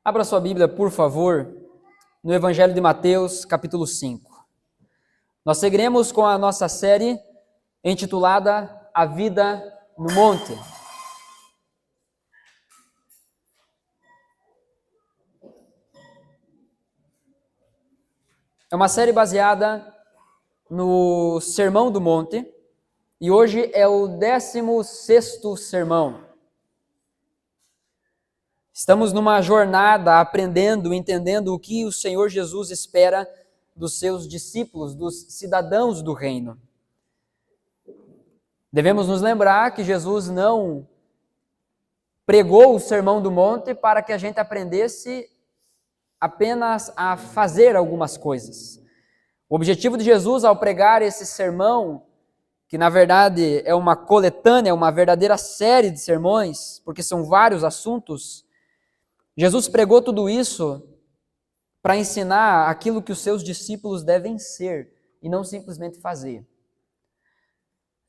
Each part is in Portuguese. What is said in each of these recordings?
Abra sua Bíblia, por favor, no Evangelho de Mateus, capítulo 5. Nós seguiremos com a nossa série intitulada A Vida no Monte. É uma série baseada no Sermão do Monte e hoje é o 16º sermão. Estamos numa jornada aprendendo, entendendo o que o Senhor Jesus espera dos seus discípulos, dos cidadãos do reino. Devemos nos lembrar que Jesus não pregou o Sermão do Monte para que a gente aprendesse apenas a fazer algumas coisas. O objetivo de Jesus ao pregar esse sermão, que na verdade é uma coletânea, uma verdadeira série de sermões, porque são vários assuntos, Jesus pregou tudo isso para ensinar aquilo que os seus discípulos devem ser e não simplesmente fazer.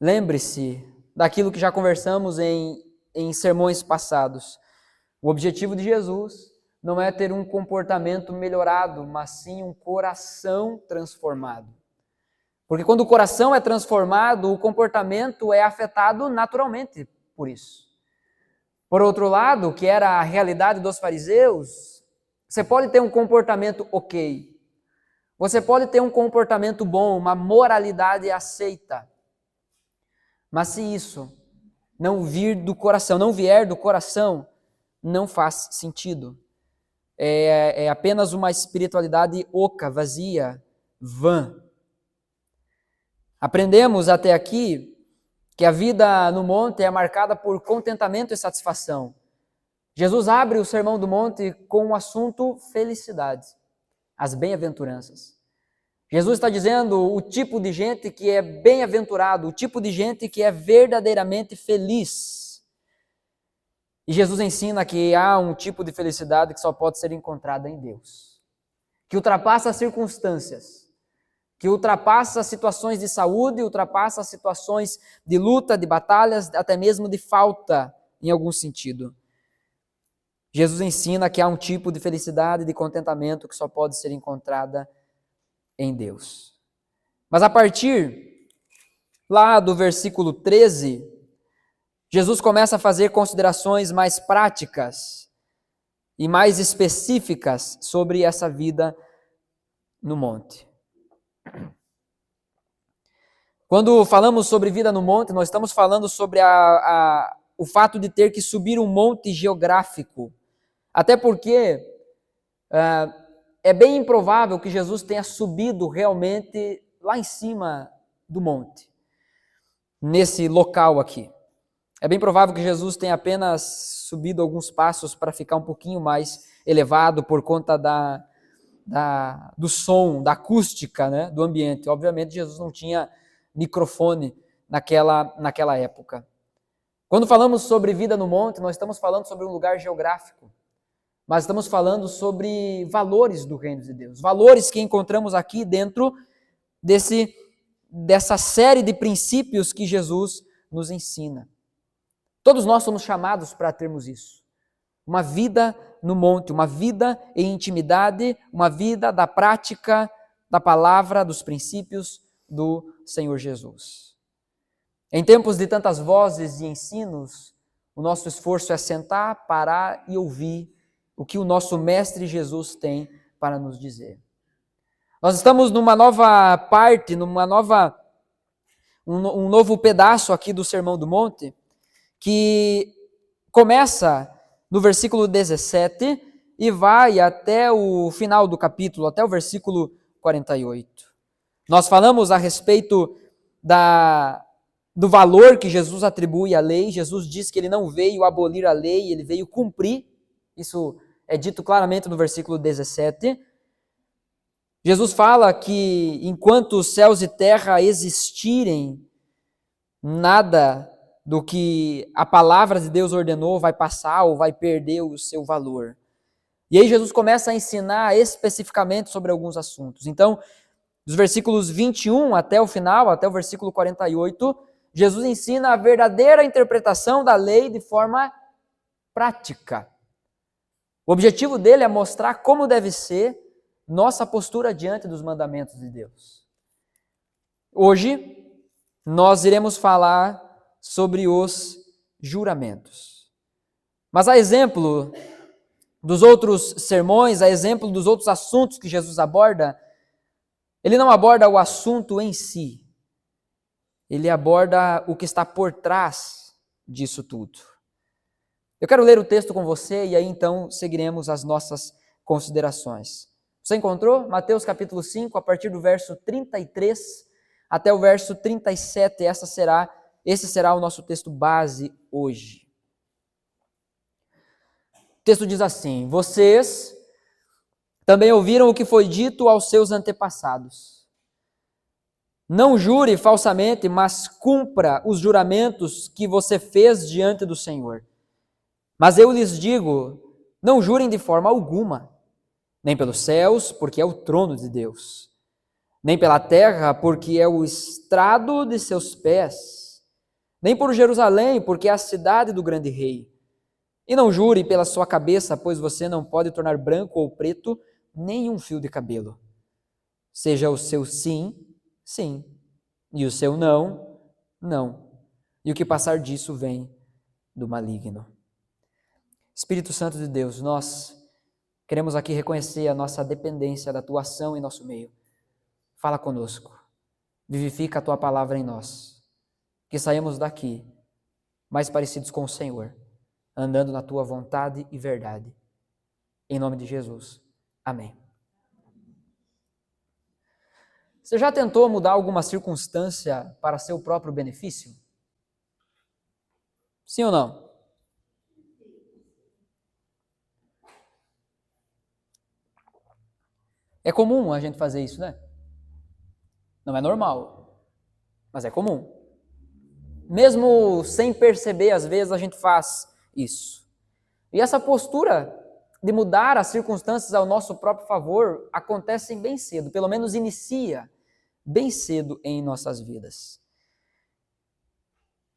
Lembre-se daquilo que já conversamos em sermões passados. O objetivo de Jesus não é ter um comportamento melhorado, mas sim um coração transformado. Porque quando o coração é transformado, o comportamento é afetado naturalmente por isso. Por outro lado, que era a realidade dos fariseus, você pode ter um comportamento ok. Você pode ter um comportamento bom, uma moralidade aceita. Mas se isso não vir do coração, não vier do coração, não faz sentido. É apenas uma espiritualidade oca, vazia, vã. Aprendemos até aqui que a vida no monte é marcada por contentamento e satisfação. Jesus abre o Sermão do Monte com o assunto felicidade, as bem-aventuranças. Jesus está dizendo o tipo de gente que é bem-aventurado, o tipo de gente que é verdadeiramente feliz. E Jesus ensina que há um tipo de felicidade que só pode ser encontrada em Deus, que ultrapassa as circunstâncias, que ultrapassa situações de saúde, ultrapassa situações de luta, de batalhas, até mesmo de falta, em algum sentido. Jesus ensina que há um tipo de felicidade, de contentamento que só pode ser encontrada em Deus. Mas a partir lá do versículo 13, Jesus começa a fazer considerações mais práticas e mais específicas sobre essa vida no monte. Quando falamos sobre vida no monte, nós estamos falando sobre o fato de ter que subir um monte geográfico. Até porque é bem improvável que Jesus tenha subido realmente lá em cima do monte, nesse local aqui. É bem provável que Jesus tenha apenas subido alguns passos para ficar um pouquinho mais elevado por conta do som, da acústica, né, do ambiente. Obviamente, Jesus não tinha microfone naquela época. Quando falamos sobre vida no monte, nós estamos falando sobre um lugar geográfico, mas estamos falando sobre valores do reino de Deus, valores que encontramos aqui dentro dessa série de princípios que Jesus nos ensina. Todos nós somos chamados para termos isso. Uma vida no monte, uma vida em intimidade, uma vida da prática da palavra, dos princípios do Senhor Jesus. Em tempos de tantas vozes e ensinos, o nosso esforço é sentar, parar e ouvir o que o nosso Mestre Jesus tem para nos dizer. Nós estamos numa nova parte, um novo pedaço aqui do Sermão do Monte, que começa no versículo 17 e vai até o final do capítulo, até o versículo 48. Nós falamos a respeito do valor que Jesus atribui à lei. Jesus diz que ele não veio abolir a lei, ele veio cumprir. Isso é dito claramente no versículo 17. Jesus fala que enquanto os céus e terra existirem, nada do que a palavra de Deus ordenou vai passar ou vai perder o seu valor. E aí Jesus começa a ensinar especificamente sobre alguns assuntos. Então, dos versículos 21 até o final, até o versículo 48, Jesus ensina a verdadeira interpretação da lei de forma prática. O objetivo dele é mostrar como deve ser nossa postura diante dos mandamentos de Deus. Hoje, nós iremos falar sobre os juramentos. Mas a exemplo dos outros sermões, a exemplo dos outros assuntos que Jesus aborda, ele não aborda o assunto em si. Ele aborda o que está por trás disso tudo. Eu quero ler o texto com você e aí então seguiremos as nossas considerações. Você encontrou? Mateus capítulo 5, a partir do verso 33 até o verso 37, esse será o nosso texto base hoje. O texto diz assim: vocês também ouviram o que foi dito aos seus antepassados. Não jure falsamente, mas cumpra os juramentos que você fez diante do Senhor. Mas eu lhes digo, não jurem de forma alguma, nem pelos céus, porque é o trono de Deus, nem pela terra, porque é o estrado de seus pés, nem por Jerusalém, porque é a cidade do grande rei. E não jure pela sua cabeça, pois você não pode tornar branco ou preto nenhum fio de cabelo. Seja o seu sim, sim, e o seu não, não. E o que passar disso vem do maligno. Espírito Santo de Deus, nós queremos aqui reconhecer a nossa dependência da tua ação em nosso meio. Fala conosco, vivifica a tua palavra em nós, que saímos daqui mais parecidos com o Senhor, andando na tua vontade e verdade. Em nome de Jesus. Amém. Você já tentou mudar alguma circunstância para seu próprio benefício? Sim ou não? É comum a gente fazer isso, né? Não é normal, mas é comum. Mesmo sem perceber, às vezes a gente faz isso. E essa postura de mudar as circunstâncias ao nosso próprio favor acontece bem cedo, pelo menos inicia bem cedo em nossas vidas.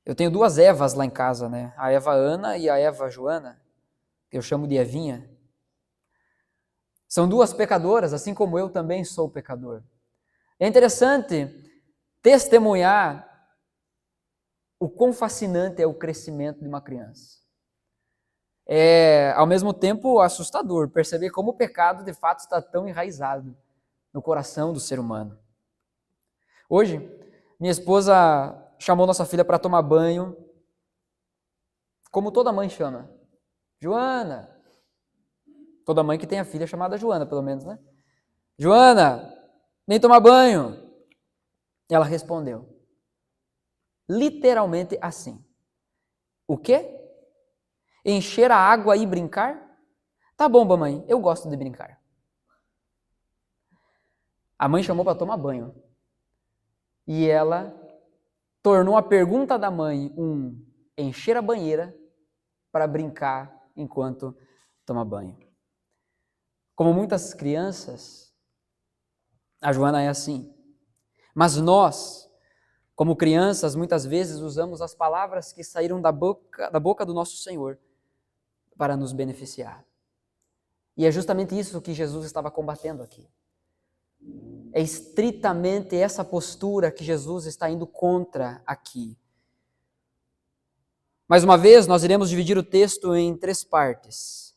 Eu tenho duas Evas lá em casa, né? A Eva Ana e a Eva Joana, que eu chamo de Evinha. São duas pecadoras, assim como eu também sou pecador. É interessante testemunhar o quão fascinante é o crescimento de uma criança. É, ao mesmo tempo, assustador perceber como o pecado, de fato, está tão enraizado no coração do ser humano. Hoje, minha esposa chamou nossa filha para tomar banho, como toda mãe chama. Joana. Toda mãe que tem a filha chamada Joana, pelo menos, né? Joana, vem tomar banho. Ela respondeu, literalmente assim: o quê? Encher a água e brincar? Tá bom, mamãe, eu gosto de brincar. A mãe chamou para tomar banho. E ela tornou a pergunta da mãe encher a banheira para brincar enquanto toma banho. Como muitas crianças, a Joana é assim. Mas nós, como crianças, muitas vezes usamos as palavras que saíram da boca do nosso Senhor para nos beneficiar. E é justamente isso que Jesus estava combatendo aqui. É estritamente essa postura que Jesus está indo contra aqui. Mais uma vez, nós iremos dividir o texto em 3 partes.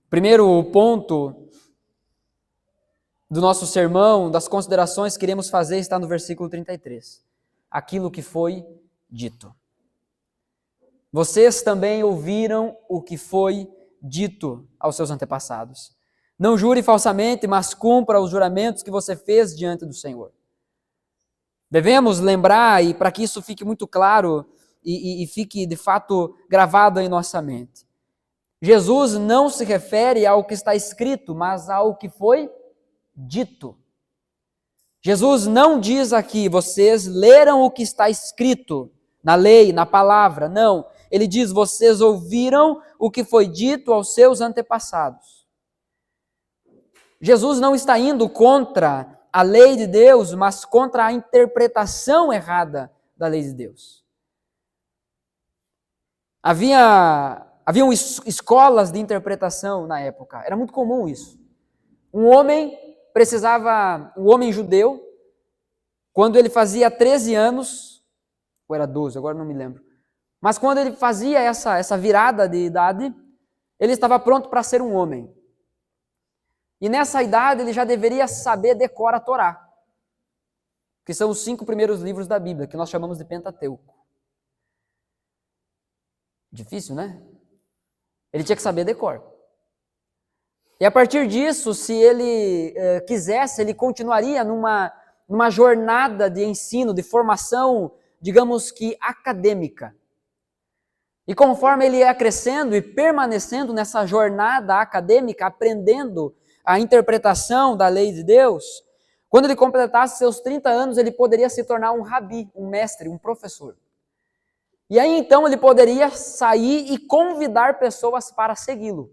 O primeiro ponto do nosso sermão, das considerações que iremos fazer, está no versículo 33. Aquilo que foi dito. Vocês também ouviram o que foi dito aos seus antepassados. Não jure falsamente, mas cumpra os juramentos que você fez diante do Senhor. Devemos lembrar, e para que isso fique muito claro e fique de fato gravado em nossa mente, Jesus não se refere ao que está escrito, mas ao que foi dito. Jesus não diz aqui, vocês leram o que está escrito na lei, na palavra. Não, ele diz, vocês ouviram o que foi dito aos seus antepassados. Jesus não está indo contra a lei de Deus, mas contra a interpretação errada da lei de Deus. Havia Haviam escolas de interpretação na época, era muito comum isso. Um homem judeu, quando ele fazia 13 anos, ou era 12, agora não me lembro, mas quando ele fazia essa virada de idade, ele estava pronto para ser um homem. E nessa idade ele já deveria saber decorar a Torá, que são os 5 primeiros livros da Bíblia, que nós chamamos de Pentateuco. Difícil, né? Ele tinha que saber decor. E a partir disso, se ele quisesse, ele continuaria numa jornada de ensino, de formação, digamos que acadêmica. E conforme ele ia crescendo e permanecendo nessa jornada acadêmica, aprendendo a interpretação da lei de Deus, quando ele completasse seus 30 anos, ele poderia se tornar um rabi, um mestre, um professor. E aí então ele poderia sair e convidar pessoas para segui-lo.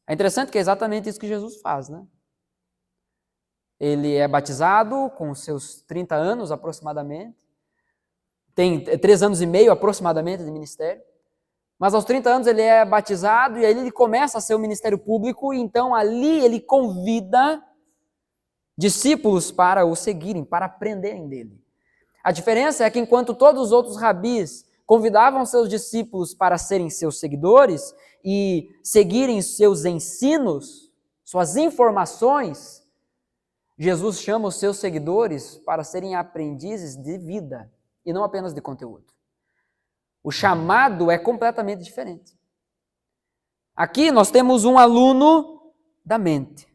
É interessante que é exatamente isso que Jesus faz, né? Ele é batizado com seus 30 anos aproximadamente, tem 3 anos e meio aproximadamente de ministério, mas aos 30 anos ele é batizado e aí ele começa a ser um ministério público e então ali ele convida discípulos para o seguirem, para aprenderem dele. A diferença é que enquanto todos os outros rabis convidavam seus discípulos para serem seus seguidores e seguirem seus ensinos, suas informações, Jesus chama os seus seguidores para serem aprendizes de vida e não apenas de conteúdo. O chamado é completamente diferente. Aqui nós temos um aluno da mente.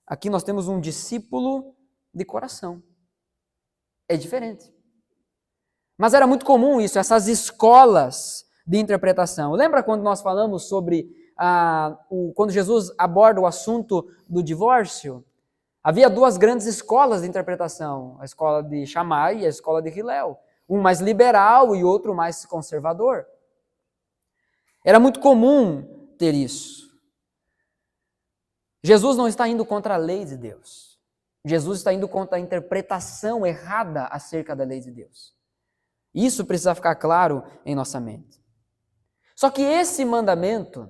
Aqui nós temos um discípulo de coração. É diferente. Mas era muito comum isso, essas escolas de interpretação. Lembra quando nós falamos sobre quando Jesus aborda o assunto do divórcio? Havia 2 grandes escolas de interpretação, a escola de Shammai e a escola de Hillel. Um mais liberal e outro mais conservador. Era muito comum ter isso. Jesus não está indo contra a lei de Deus. Jesus está indo contra a interpretação errada acerca da lei de Deus. Isso precisa ficar claro em nossa mente. Só que esse mandamento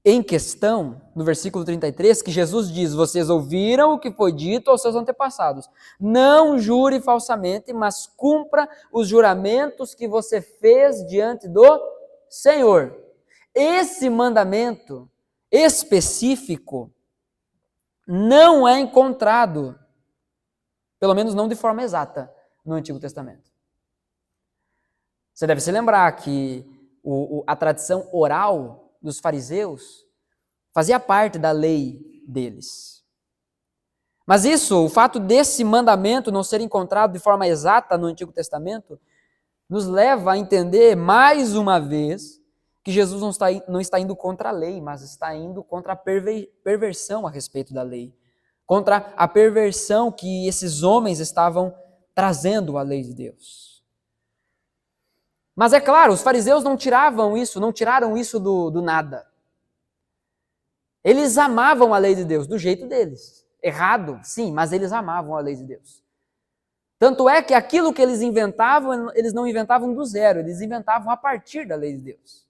em questão, no versículo 33, que Jesus diz: vocês ouviram o que foi dito aos seus antepassados. Não jure falsamente, mas cumpra os juramentos que você fez diante do Senhor. Esse mandamento específico não é encontrado, pelo menos não de forma exata, no Antigo Testamento. Você deve se lembrar que a tradição oral dos fariseus fazia parte da lei deles. Mas o fato desse mandamento não ser encontrado de forma exata no Antigo Testamento, nos leva a entender mais uma vez que Jesus não está indo contra a lei, mas está indo contra a perversão a respeito da lei, contra a perversão que esses homens estavam trazendo à lei de Deus. Mas é claro, os fariseus não tiraram isso do nada. Eles amavam a lei de Deus do jeito deles. Errado, sim, mas eles amavam a lei de Deus. Tanto é que aquilo que eles inventavam, eles não inventavam do zero, eles inventavam a partir da lei de Deus.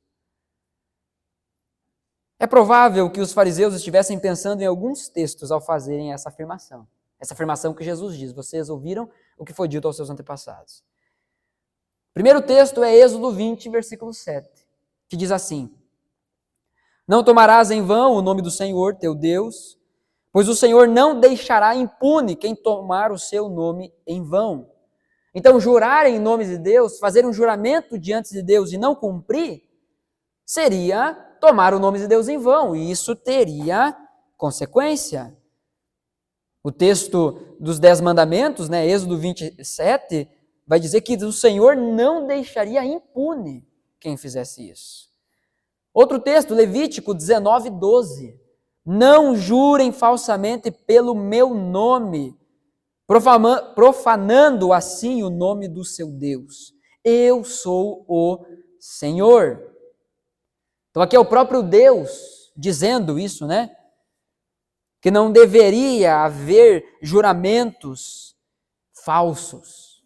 É provável que os fariseus estivessem pensando em alguns textos ao fazerem essa afirmação que Jesus diz: vocês ouviram o que foi dito aos seus antepassados. O primeiro texto é Êxodo 20, versículo 7, que diz assim: não tomarás em vão o nome do Senhor, teu Deus, pois o Senhor não deixará impune quem tomar o seu nome em vão. Então, jurar em nome de Deus, fazer um juramento diante de Deus e não cumprir, seria tomar o nome de Deus em vão, e isso teria consequência. O texto dos 10 mandamentos, Êxodo 27, vai dizer que o Senhor não deixaria impune quem fizesse isso. Outro texto, Levítico 19, 12. Não jurem falsamente pelo meu nome, profanando assim o nome do seu Deus. Eu sou o Senhor. Então aqui é o próprio Deus dizendo isso, que não deveria haver juramentos falsos.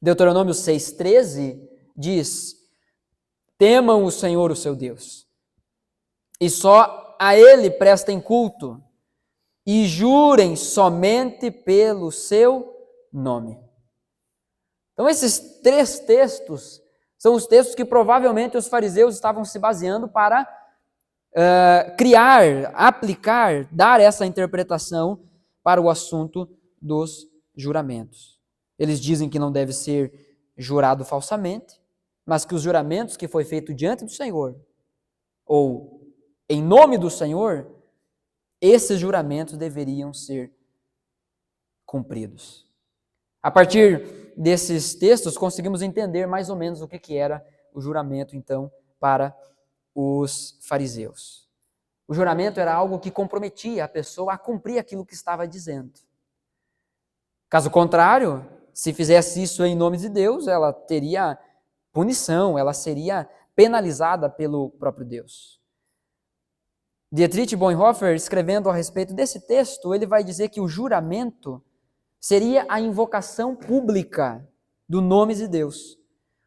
Deuteronômio 6,13 diz: temam o Senhor, o seu Deus, e só a Ele prestem culto, e jurem somente pelo seu nome. Então, esses 3 textos são os textos que provavelmente os fariseus estavam se baseando para criar, aplicar, dar essa interpretação para o assunto dos juramentos. Eles dizem que não deve ser jurado falsamente, mas que os juramentos que foi feito diante do Senhor, ou em nome do Senhor, esses juramentos deveriam ser cumpridos. A partir desses textos, conseguimos entender mais ou menos o que era o juramento, então, para os fariseus. O juramento era algo que comprometia a pessoa a cumprir aquilo que estava dizendo. Caso contrário, se fizesse isso em nome de Deus, ela teria punição, ela seria penalizada pelo próprio Deus. Dietrich Bonhoeffer, escrevendo a respeito desse texto, ele vai dizer que o juramento seria a invocação pública do nome de Deus,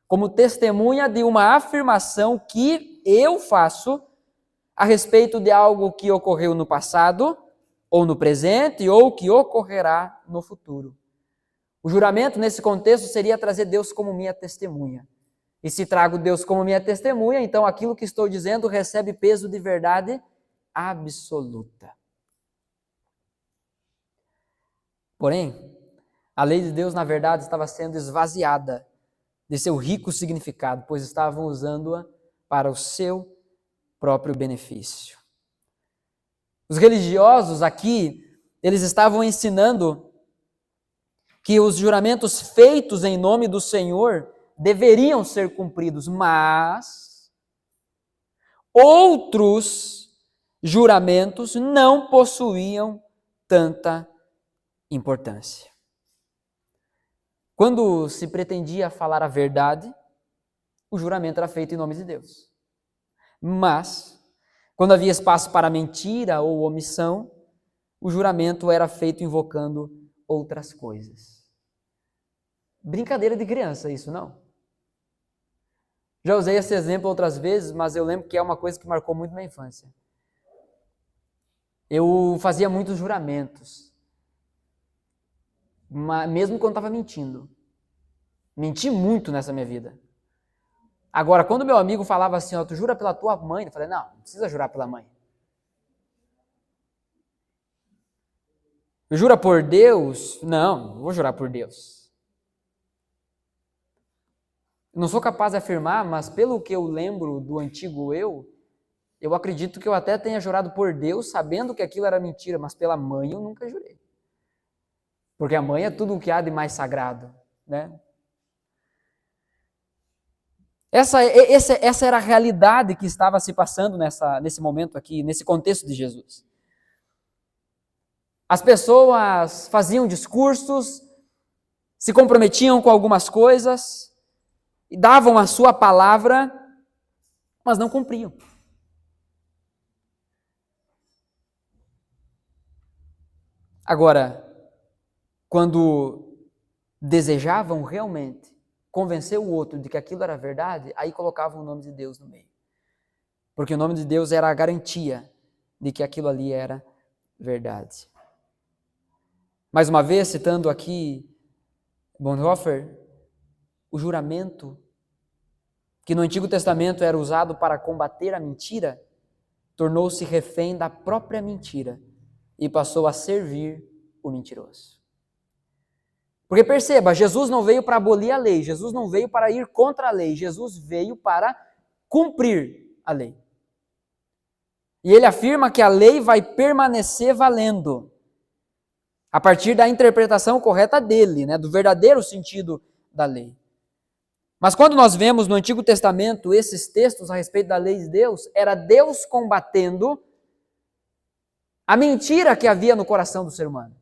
como testemunha de uma afirmação que eu faço a respeito de algo que ocorreu no passado, ou no presente, ou que ocorrerá no futuro. O juramento, nesse contexto, seria trazer Deus como minha testemunha. E se trago Deus como minha testemunha, então aquilo que estou dizendo recebe peso de verdade absoluta. Porém, a lei de Deus, na verdade, estava sendo esvaziada de seu rico significado, pois estavam usando-a para o seu próprio benefício. Os religiosos aqui, eles estavam ensinando que os juramentos feitos em nome do Senhor deveriam ser cumpridos, mas outros juramentos não possuíam tanta importância. Quando se pretendia falar a verdade, o juramento era feito em nome de Deus. Mas, quando havia espaço para mentira ou omissão, o juramento era feito invocando outras coisas. Brincadeira de criança isso, não? Já usei esse exemplo outras vezes, mas eu lembro que é uma coisa que marcou muito minha infância. Eu fazia muitos juramentos, mesmo quando estava mentindo. Menti muito nessa minha vida. Agora, quando meu amigo falava assim, tu jura pela tua mãe? Eu falei, não precisa jurar pela mãe. Jura por Deus? Não vou jurar por Deus. Não sou capaz de afirmar, mas pelo que eu lembro do antigo eu acredito que eu até tenha jurado por Deus, sabendo que aquilo era mentira, mas pela mãe eu nunca jurei. Porque a mãe é tudo o que há de mais sagrado, né? Essa era a realidade que estava se passando nesse momento aqui, nesse contexto de Jesus. As pessoas faziam discursos, se comprometiam com algumas coisas, e davam a sua palavra, mas não cumpriam. Agora, quando desejavam realmente convencer o outro de que aquilo era verdade, aí colocavam o nome de Deus no meio. Porque o nome de Deus era a garantia de que aquilo ali era verdade. Mais uma vez, citando aqui Bonhoeffer, o juramento, que no Antigo Testamento era usado para combater a mentira, tornou-se refém da própria mentira e passou a servir o mentiroso. Porque perceba, Jesus não veio para abolir a lei, Jesus não veio para ir contra a lei, Jesus veio para cumprir a lei. E ele afirma que a lei vai permanecer valendo a partir da interpretação correta dele, né, do verdadeiro sentido da lei. Mas quando nós vemos no Antigo Testamento esses textos a respeito da lei de Deus, era Deus combatendo a mentira que havia no coração do ser humano.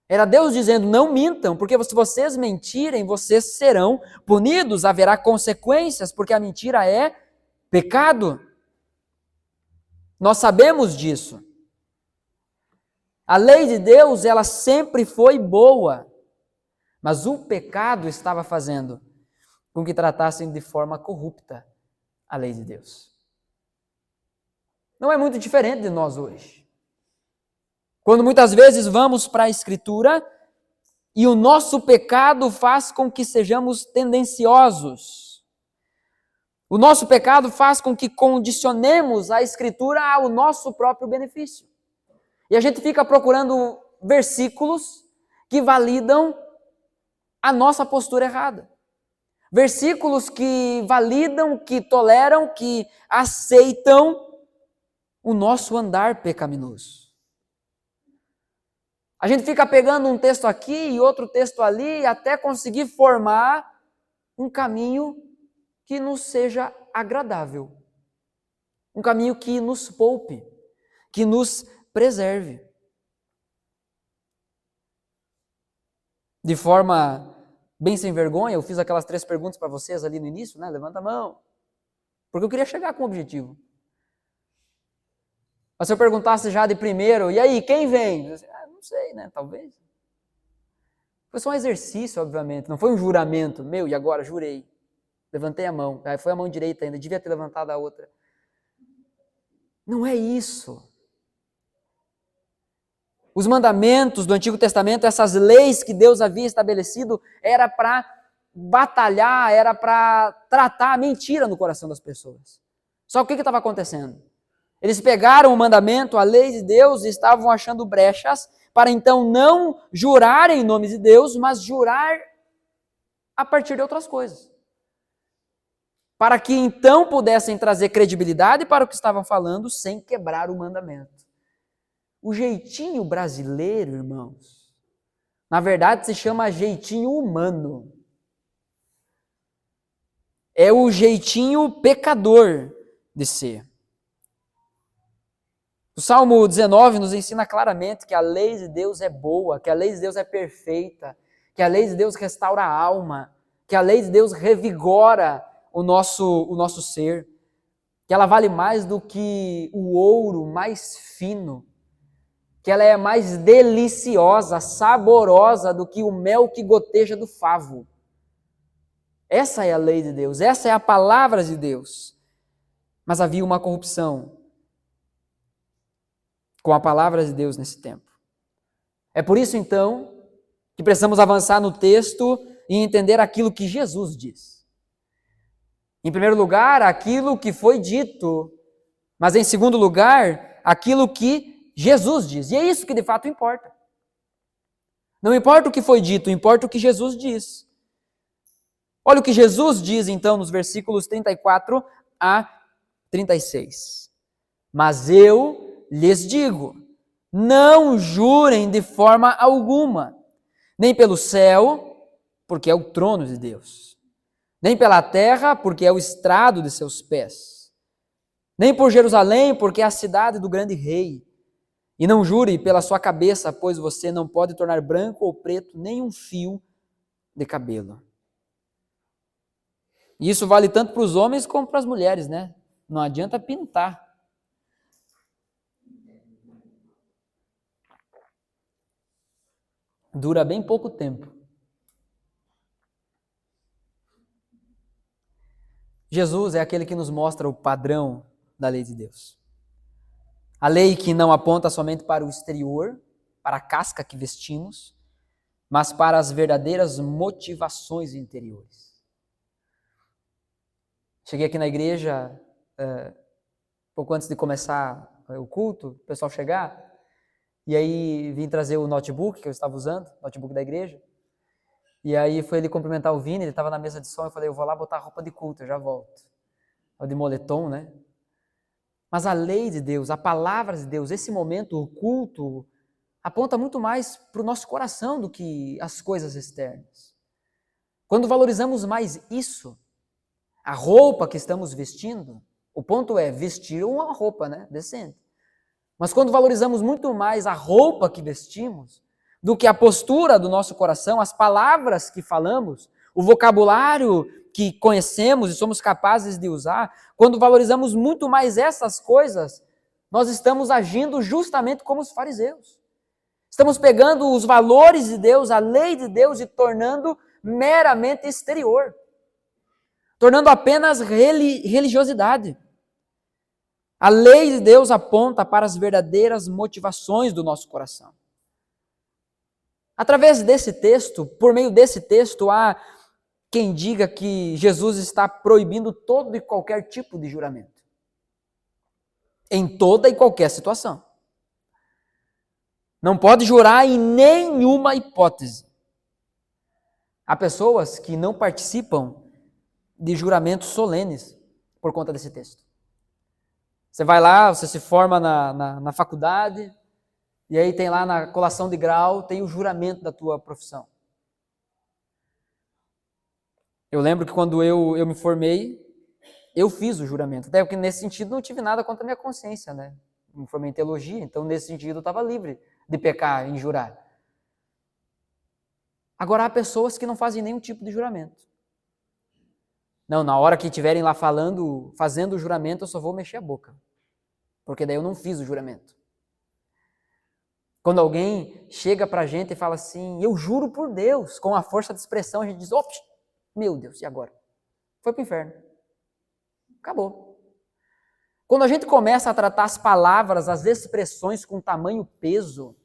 Era Deus dizendo, não mintam, porque se vocês mentirem, vocês serão punidos, haverá consequências, porque a mentira é pecado. Nós sabemos disso. A lei de Deus, ela sempre foi boa, Mas o pecado estava fazendo com que tratassem de forma corrupta a lei de Deus. Não é muito diferente de nós hoje. Quando muitas vezes vamos para a Escritura e o nosso pecado faz com que sejamos tendenciosos. O nosso pecado faz com que condicionemos a Escritura ao nosso próprio benefício. E a gente fica procurando versículos que validam a nossa postura errada. Versículos que validam, que toleram, que aceitam o nosso andar pecaminoso. A gente fica pegando um texto aqui e outro texto ali até conseguir formar um caminho que nos seja agradável. Um caminho que nos poupe, que nos preserve. De forma bem sem vergonha, eu fiz aquelas 3 perguntas para vocês ali no início, né? Levanta a mão. Porque eu queria chegar com um objetivo. Mas se eu perguntasse já de primeiro, e aí, quem vem? Eu disse, não sei, né? Talvez. Foi só um exercício, obviamente. Não foi um juramento. Meu, e agora? Jurei. Levantei a mão. Aí foi a mão direita ainda. Devia ter levantado a outra. Não é isso. Os mandamentos do Antigo Testamento, essas leis que Deus havia estabelecido, era para batalhar, era para tratar a mentira no coração das pessoas. Só que o que estava acontecendo? Eles pegaram o mandamento, a lei de Deus, e estavam achando brechas para então não jurar em nome de Deus, mas jurar a partir de outras coisas. Para que então pudessem trazer credibilidade para o que estavam falando sem quebrar o mandamento. O jeitinho brasileiro, irmãos, na verdade se chama jeitinho humano. É o jeitinho pecador de ser. O Salmo 19 nos ensina claramente que a lei de Deus é boa, que a lei de Deus é perfeita, que a lei de Deus restaura a alma, que a lei de Deus revigora o nosso ser, que ela vale mais do que o ouro mais fino, que ela é mais deliciosa, saborosa do que o mel que goteja do favo. Essa é a lei de Deus, essa é a palavra de Deus. Mas havia uma corrupção com a palavra de Deus nesse tempo. É por isso, então, que precisamos avançar no texto e entender aquilo que Jesus diz. Em primeiro lugar, aquilo que foi dito, mas em segundo lugar, aquilo que Jesus diz. E é isso que de fato importa. Não importa o que foi dito, importa o que Jesus diz. Olha o que Jesus diz, então, nos versículos 34 a 36. Mas eu lhes digo, não jurem de forma alguma, nem pelo céu, porque é o trono de Deus, nem pela terra, porque é o estrado de seus pés, nem por Jerusalém, porque é a cidade do grande rei. E não jure pela sua cabeça, pois você não pode tornar branco ou preto nem um fio de cabelo. E isso vale tanto para os homens como para as mulheres, né? Não adianta pintar. Dura bem pouco tempo. Jesus é aquele que nos mostra o padrão da lei de Deus. A lei que não aponta somente para o exterior, para a casca que vestimos, mas para as verdadeiras motivações interiores. Cheguei aqui na igreja, pouco antes de começar o culto, o pessoal chegar, e aí vim trazer o notebook que eu estava usando, notebook da igreja, e aí foi ele cumprimentar o Vini, ele estava na mesa de som, eu falei, eu vou lá botar a roupa de culto, eu já volto. O de moletom, né? Mas a lei de Deus, a palavra de Deus, esse momento, o culto, aponta muito mais para o nosso coração do que as coisas externas. Quando valorizamos mais isso, a roupa que estamos vestindo, o ponto é vestir uma roupa, né, decente. Mas quando valorizamos muito mais a roupa que vestimos do que a postura do nosso coração, as palavras que falamos, o vocabulário que conhecemos e somos capazes de usar, quando valorizamos muito mais essas coisas, nós estamos agindo justamente como os fariseus. Estamos pegando os valores de Deus, a lei de Deus e tornando meramente exterior. Tornando apenas religiosidade. A lei de Deus aponta para as verdadeiras motivações do nosso coração. Através desse texto, por meio desse texto, há quem diga que Jesus está proibindo todo e qualquer tipo de juramento. Em toda e qualquer situação. Não pode jurar em nenhuma hipótese. Há pessoas que não participam de juramentos solenes por conta desse texto. Você vai lá, você se forma na faculdade, e aí tem lá na colação de grau, tem o juramento da tua profissão. Eu lembro que quando eu me formei, eu fiz o juramento. Até porque nesse sentido não tive nada contra a minha consciência, né? Eu me formei em teologia, então nesse sentido eu estava livre de pecar em jurar. Agora há pessoas que não fazem nenhum tipo de juramento. Não, na hora que estiverem lá fazendo o juramento, eu só vou mexer a boca. Porque daí eu não fiz o juramento. Quando alguém chega pra gente e fala assim, eu juro por Deus, com a força de expressão, a gente diz, ops, meu Deus, e agora? Foi pro inferno. Acabou. Quando a gente começa a tratar as palavras, as expressões com tamanho peso,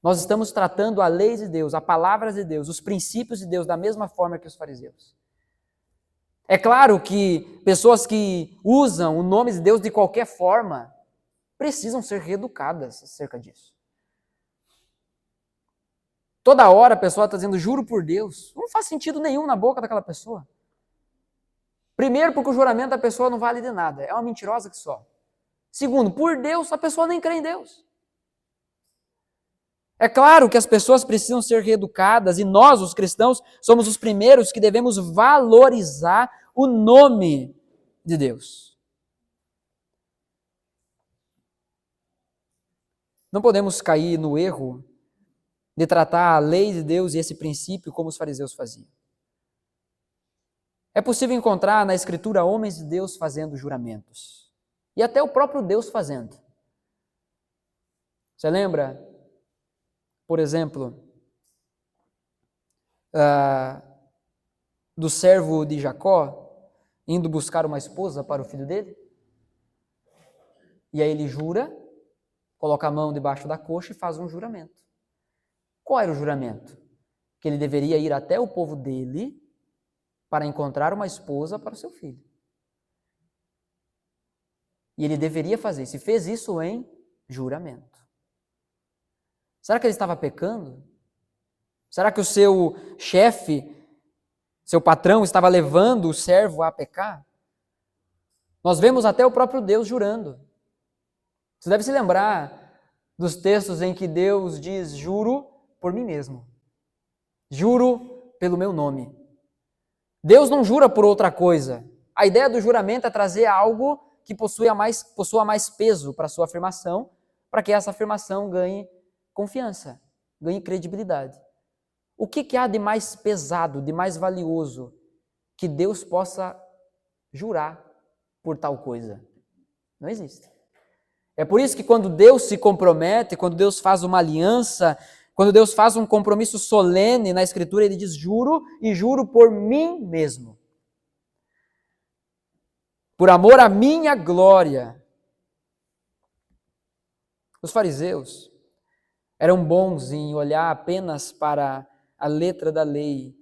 nós estamos tratando a lei de Deus, a palavra de Deus, os princípios de Deus da mesma forma que os fariseus. É claro que pessoas que usam o nome de Deus de qualquer forma precisam ser reeducadas acerca disso. Toda hora a pessoa está dizendo, juro por Deus, não faz sentido nenhum na boca daquela pessoa. Primeiro, porque o juramento da pessoa não vale de nada, é uma mentirosa que só. Segundo, por Deus, a pessoa nem crê em Deus. É claro que as pessoas precisam ser reeducadas e nós, os cristãos, somos os primeiros que devemos valorizar o nome de Deus. Não podemos cair no erro de tratar a lei de Deus e esse princípio como os fariseus faziam. É possível encontrar na Escritura homens de Deus fazendo juramentos. E até o próprio Deus fazendo. Você lembra, por exemplo, do servo de Jacó indo buscar uma esposa para o filho dele? E aí ele jura, coloca a mão debaixo da coxa e faz um juramento. Qual era o juramento? Que ele deveria ir até o povo dele para encontrar uma esposa para o seu filho. E ele deveria fazer isso. E fez isso em juramento. Será que ele estava pecando? Será que o seu chefe, seu patrão, estava levando o servo a pecar? Nós vemos até o próprio Deus jurando. Você deve se lembrar dos textos em que Deus diz, juro por mim mesmo. Juro pelo meu nome. Deus não jura por outra coisa. A ideia do juramento é trazer algo que possua mais peso para a sua afirmação, para que essa afirmação ganhe confiança, ganhe credibilidade. O que há de mais pesado, de mais valioso, que Deus possa jurar por tal coisa? Não existe. É por isso que quando Deus se compromete, quando Deus faz uma aliança, quando Deus faz um compromisso solene na Escritura, ele diz, juro e juro por mim mesmo. Por amor à minha glória. Os fariseus eram bons em olhar apenas para a letra da lei,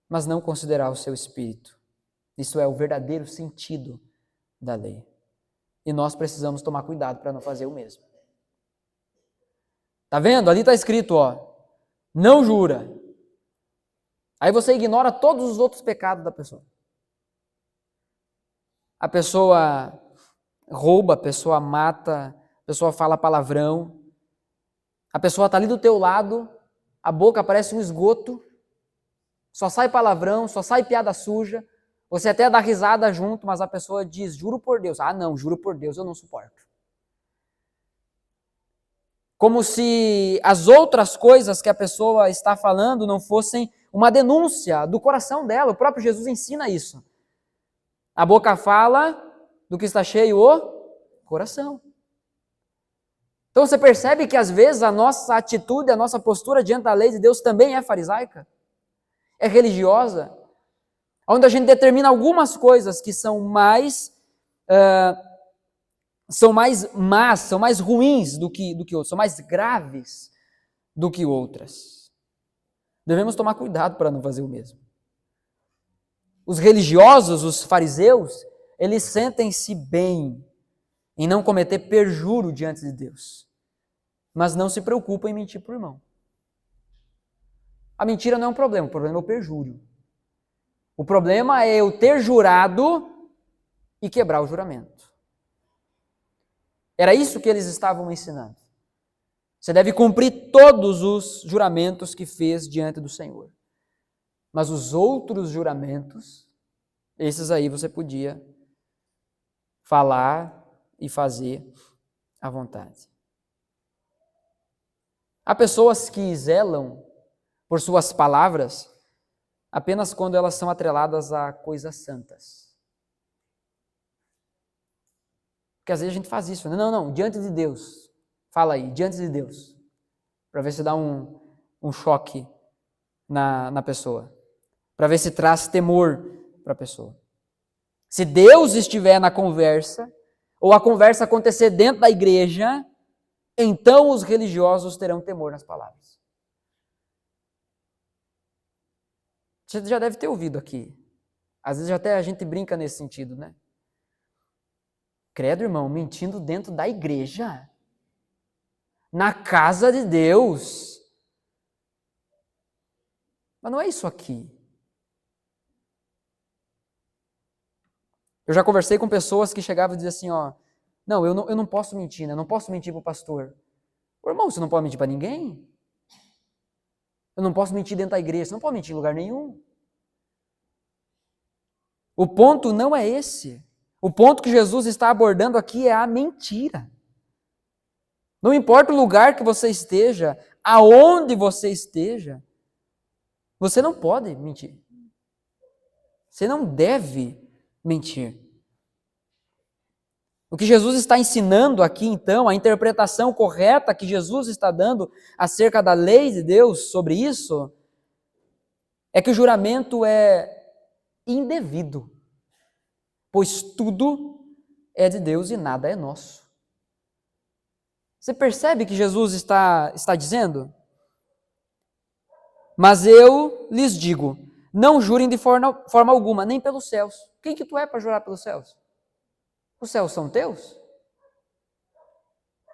mas não considerar o seu espírito. Isso é o verdadeiro sentido da lei. E nós precisamos tomar cuidado para não fazer o mesmo. Tá vendo? Ali está escrito, não jura. Aí você ignora todos os outros pecados da pessoa. A pessoa rouba, a pessoa mata, a pessoa fala palavrão. A pessoa está ali do teu lado, a boca parece um esgoto, só sai palavrão, só sai piada suja. Você até dá risada junto, mas a pessoa diz, juro por Deus. Ah, não, juro por Deus, eu não suporto. Como se as outras coisas que a pessoa está falando não fossem uma denúncia do coração dela. O próprio Jesus ensina isso. A boca fala do que está cheio o coração. Então você percebe que às vezes a nossa atitude, a nossa postura diante da lei de Deus também é farisaica, é religiosa, onde a gente determina algumas coisas que são mais más, são mais ruins do que outras, são mais graves do que outras. Devemos tomar cuidado para não fazer o mesmo. Os religiosos, os fariseus, eles sentem-se bem em não cometer perjúrio diante de Deus, mas não se preocupam em mentir para o irmão. A mentira não é um problema, o problema é o perjúrio. O problema é eu ter jurado e quebrar o juramento. Era isso que eles estavam ensinando. Você deve cumprir todos os juramentos que fez diante do Senhor. Mas os outros juramentos, esses aí você podia falar e fazer à vontade. Há pessoas que zelam por suas palavras apenas quando elas são atreladas a coisas santas. Porque às vezes a gente faz isso, né? Não, diante de Deus. Fala aí, diante de Deus. Para ver se dá um choque na pessoa. Para ver se traz temor para a pessoa. Se Deus estiver na conversa, ou a conversa acontecer dentro da igreja, então os religiosos terão temor nas palavras. Você já deve ter ouvido aqui. Às vezes até a gente brinca nesse sentido, né? Credo, irmão, mentindo dentro da igreja, na casa de Deus. Mas não é isso aqui. Eu já conversei com pessoas que chegavam e diziam assim, ó, eu não posso mentir, né? Eu não posso mentir para o pastor. Ô, irmão, você não pode mentir para ninguém? Eu não posso mentir dentro da igreja, você não pode mentir em lugar nenhum. O ponto não é esse. O ponto que Jesus está abordando aqui é a mentira. Não importa o lugar que você esteja, aonde você esteja, você não pode mentir. Você não deve mentir. O que Jesus está ensinando aqui, então, a interpretação correta que Jesus está dando acerca da lei de Deus sobre isso, é que o juramento é indevido, pois tudo é de Deus e nada é nosso. Você percebe que Jesus está dizendo? Mas eu lhes digo, não jurem de forma alguma, nem pelos céus. Quem que tu é para jurar pelos céus? Os céus são teus?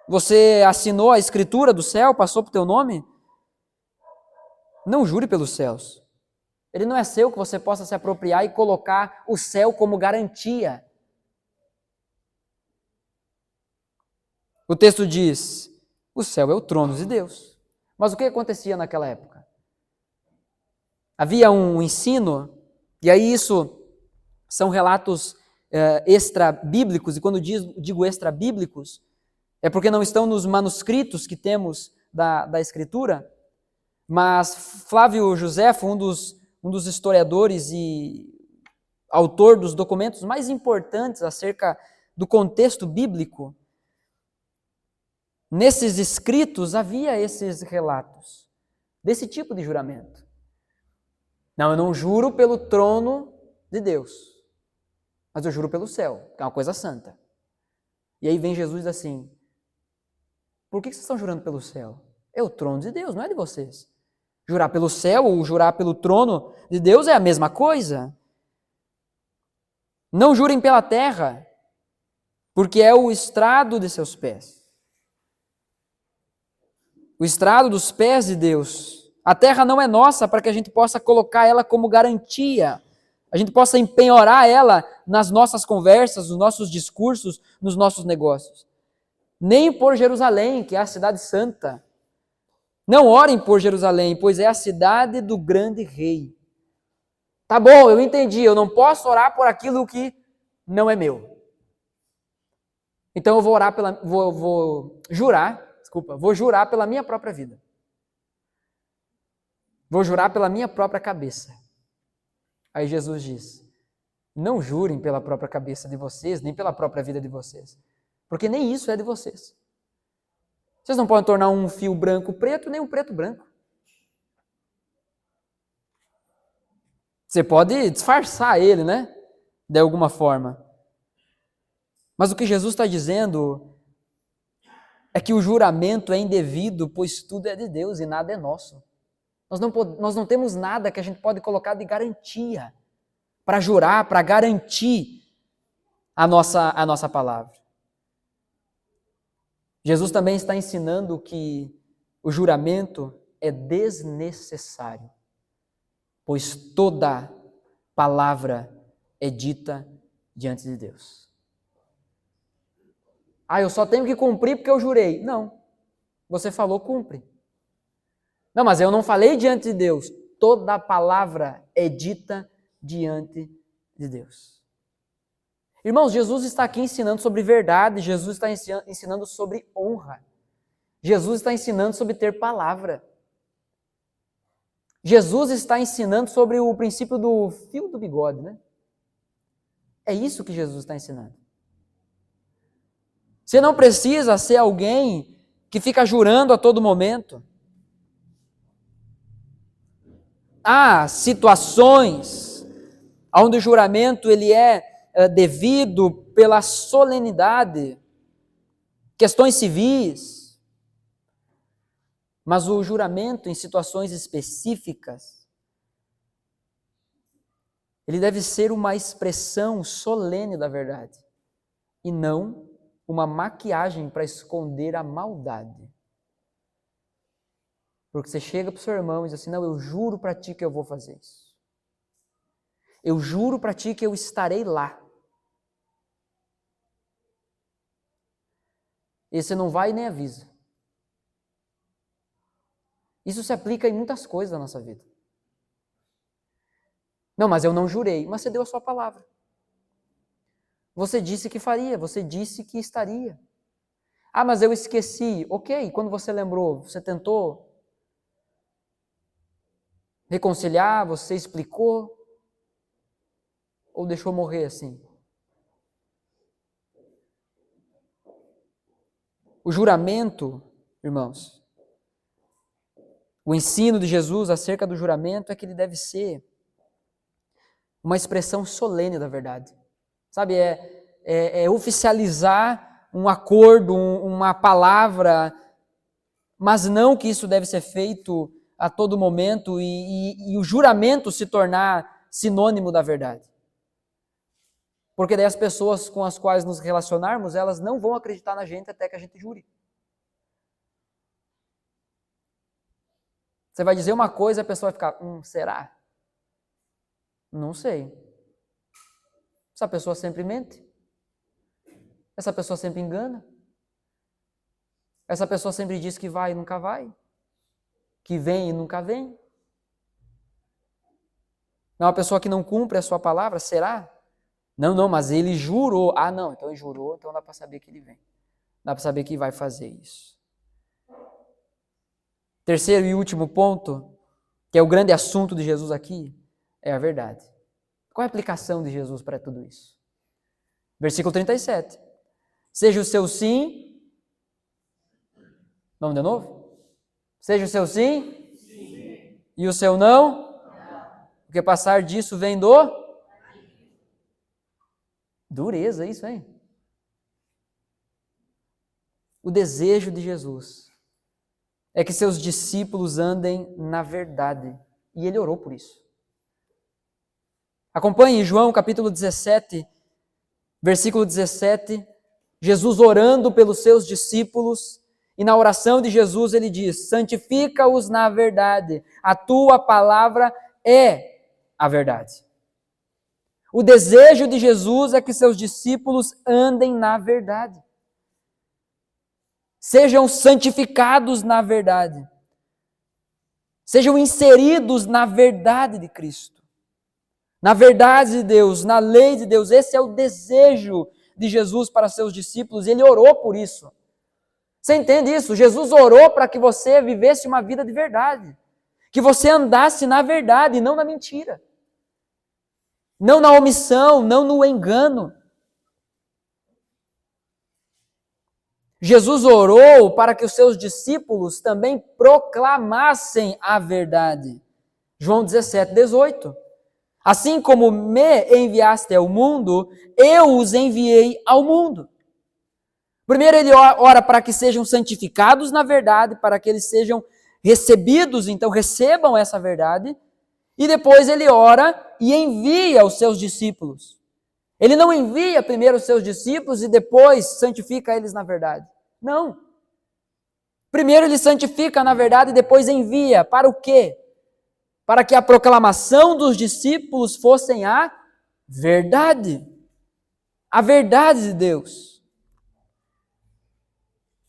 Você assinou a escritura do céu, passou para o teu nome? Não jure pelos céus. Ele não é seu que você possa se apropriar e colocar o céu como garantia. O texto diz, o céu é o trono de Deus. Mas o que acontecia naquela época? Havia um ensino, e aí isso são relatos extra-bíblicos, e quando digo extra-bíblicos, é porque não estão nos manuscritos que temos da Escritura, mas Flávio Joséfo, um dos historiadores e autor dos documentos mais importantes acerca do contexto bíblico, nesses escritos havia esses relatos, desse tipo de juramento. Não, eu não juro pelo trono de Deus, mas eu juro pelo céu, que é uma coisa santa. E aí vem Jesus assim, por que vocês estão jurando pelo céu? É o trono de Deus, não é de vocês. Jurar pelo céu ou jurar pelo trono de Deus é a mesma coisa. Não jurem pela terra, porque é o estrado de seus pés. O estrado dos pés de Deus. A terra não é nossa para que a gente possa colocar ela como garantia. A gente possa empenhorar ela nas nossas conversas, nos nossos discursos, nos nossos negócios. Nem por Jerusalém, que é a cidade santa. Não orem por Jerusalém, pois é a cidade do grande rei. Tá bom, eu entendi, eu não posso orar por aquilo que não é meu. Então eu vou jurar pela minha própria vida. Vou jurar pela minha própria cabeça. Aí Jesus diz, não jurem pela própria cabeça de vocês, nem pela própria vida de vocês, porque nem isso é de vocês. Vocês não podem tornar um fio branco preto, nem um preto branco. Você pode disfarçar ele, né? De alguma forma. Mas o que Jesus está dizendo é que o juramento é indevido, pois tudo é de Deus e nada é nosso. Nós não temos nada que a gente pode colocar de garantia para jurar, para garantir a nossa palavra. Jesus também está ensinando que o juramento é desnecessário, pois toda palavra é dita diante de Deus. Eu só tenho que cumprir porque eu jurei. Não, você falou, cumpre. Não, mas eu não falei diante de Deus. Toda palavra é dita diante de Deus. Irmãos, Jesus está aqui ensinando sobre verdade, Jesus está ensinando sobre honra. Jesus está ensinando sobre ter palavra. Jesus está ensinando sobre o princípio do fio do bigode, né? É isso que Jesus está ensinando. Você não precisa ser alguém que fica jurando a todo momento. Há situações onde o juramento ele é devido pela solenidade, questões civis, mas o juramento em situações específicas, ele deve ser uma expressão solene da verdade e não uma maquiagem para esconder a maldade. Porque você chega para o seu irmão e diz assim, não, eu juro para ti que eu vou fazer isso. Eu juro para ti que eu estarei lá. E você não vai e nem avisa. Isso se aplica em muitas coisas da nossa vida. Não, mas eu não jurei. Mas você deu a sua palavra. Você disse que faria, você disse que estaria. Mas eu esqueci. Ok, quando você lembrou, você tentou reconciliar, você explicou? Ou deixou morrer assim? O juramento, irmãos, o ensino de Jesus acerca do juramento é que ele deve ser uma expressão solene da verdade. Sabe, é oficializar um acordo, uma palavra, mas não que isso deve ser feito a todo momento e o juramento se tornar sinônimo da verdade. Porque daí as pessoas com as quais nos relacionarmos, elas não vão acreditar na gente até que a gente jure. Você vai dizer uma coisa e a pessoa vai ficar, será? Não sei. Essa pessoa sempre mente. Essa pessoa sempre engana. Essa pessoa sempre diz que vai e nunca vai. Que vem e nunca vem. Não é uma pessoa que não cumpre a sua palavra, será? Não, mas ele jurou. Não, então ele jurou, então dá para saber que ele vem. Dá para saber que vai fazer isso. Terceiro e último ponto, que é o grande assunto de Jesus aqui, é a verdade. Qual é a aplicação de Jesus para tudo isso? Versículo 37. Seja o seu sim. Vamos de novo? Seja o seu sim. Sim. E o seu não. Porque passar disso vem do... Dureza isso, hein? O desejo de Jesus é que seus discípulos andem na verdade. E ele orou por isso. Acompanhe João capítulo 17, versículo 17, Jesus orando pelos seus discípulos, e na oração de Jesus ele diz, santifica-os na verdade, a tua palavra é a verdade. O desejo de Jesus é que seus discípulos andem na verdade. Sejam santificados na verdade. Sejam inseridos na verdade de Cristo. Na verdade de Deus, na lei de Deus. Esse é o desejo de Jesus para seus discípulos. Ele orou por isso. Você entende isso? Jesus orou para que você vivesse uma vida de verdade. Que você andasse na verdade e não na mentira. Não na omissão, não no engano. Jesus orou para que os seus discípulos também proclamassem a verdade. João 17:18. Assim como me enviaste ao mundo, eu os enviei ao mundo. Primeiro ele ora para que sejam santificados na verdade, para que eles sejam recebidos, então recebam essa verdade. E depois ele ora e envia os seus discípulos. Ele não envia primeiro os seus discípulos e depois santifica eles na verdade. Não. Primeiro ele santifica na verdade e depois envia. Para o quê? Para que a proclamação dos discípulos fossem a verdade. A verdade de Deus.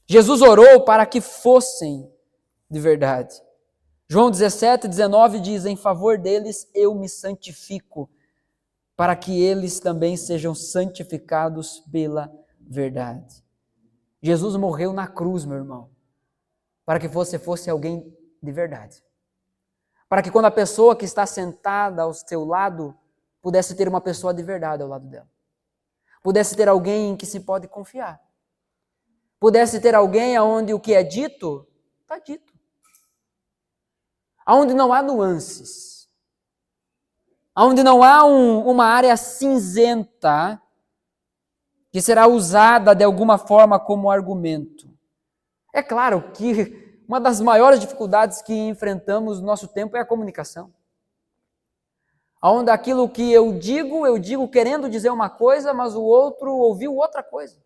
Jesus orou para que fossem de verdade. João 17:19 diz, em favor deles eu me santifico, para que eles também sejam santificados pela verdade. Jesus morreu na cruz, meu irmão, para que você fosse alguém de verdade. Para que quando a pessoa que está sentada ao seu lado, pudesse ter uma pessoa de verdade ao lado dela. Pudesse ter alguém em que se pode confiar. Pudesse ter alguém onde o que é dito, está dito. Onde não há nuances. Onde não há uma área cinzenta que será usada de alguma forma como argumento. É claro que uma das maiores dificuldades que enfrentamos no nosso tempo é a comunicação. Onde aquilo que eu digo querendo dizer uma coisa, mas o outro ouviu outra coisa.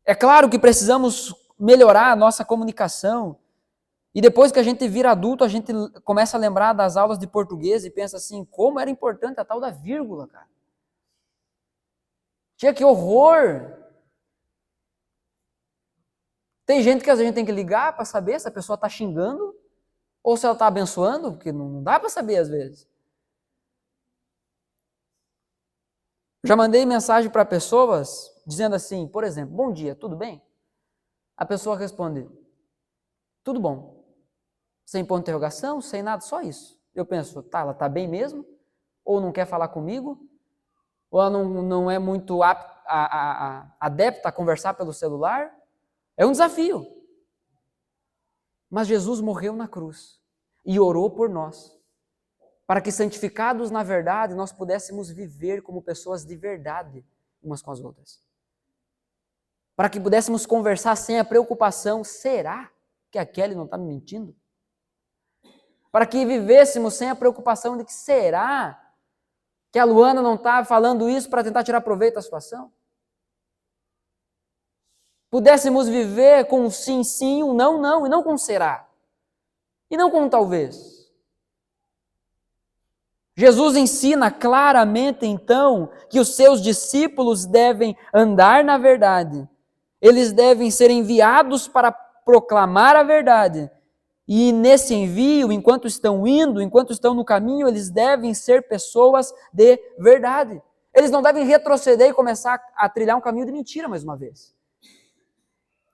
É claro que precisamos melhorar a nossa comunicação. E depois que a gente vira adulto, a gente começa a lembrar das aulas de português e pensa assim, como era importante a tal da vírgula, cara. Tinha que horror! Tem gente que a gente tem que ligar para saber se a pessoa está xingando ou se ela está abençoando, porque não dá para saber às vezes. Já mandei mensagem para pessoas dizendo assim, por exemplo, bom dia, tudo bem? A pessoa responde, tudo bom. Sem ponto de interrogação, sem nada, só isso. Eu penso, tá, ela está bem mesmo? Ou não quer falar comigo? Ou ela não é muito adepta a conversar pelo celular? É um desafio. Mas Jesus morreu na cruz e orou por nós, para que santificados na verdade nós pudéssemos viver como pessoas de verdade umas com as outras. Para que pudéssemos conversar sem a preocupação, será que a Kelly não está me mentindo? Para que vivêssemos sem a preocupação de que será que a Luana não está falando isso para tentar tirar proveito da situação? Pudéssemos viver com um sim, sim, um não, não, e não com um será. E não com um talvez. Jesus ensina claramente, então, que os seus discípulos devem andar na verdade. Eles devem ser enviados para proclamar a verdade. E nesse envio, enquanto estão indo, enquanto estão no caminho, eles devem ser pessoas de verdade. Eles não devem retroceder e começar a trilhar um caminho de mentira mais uma vez.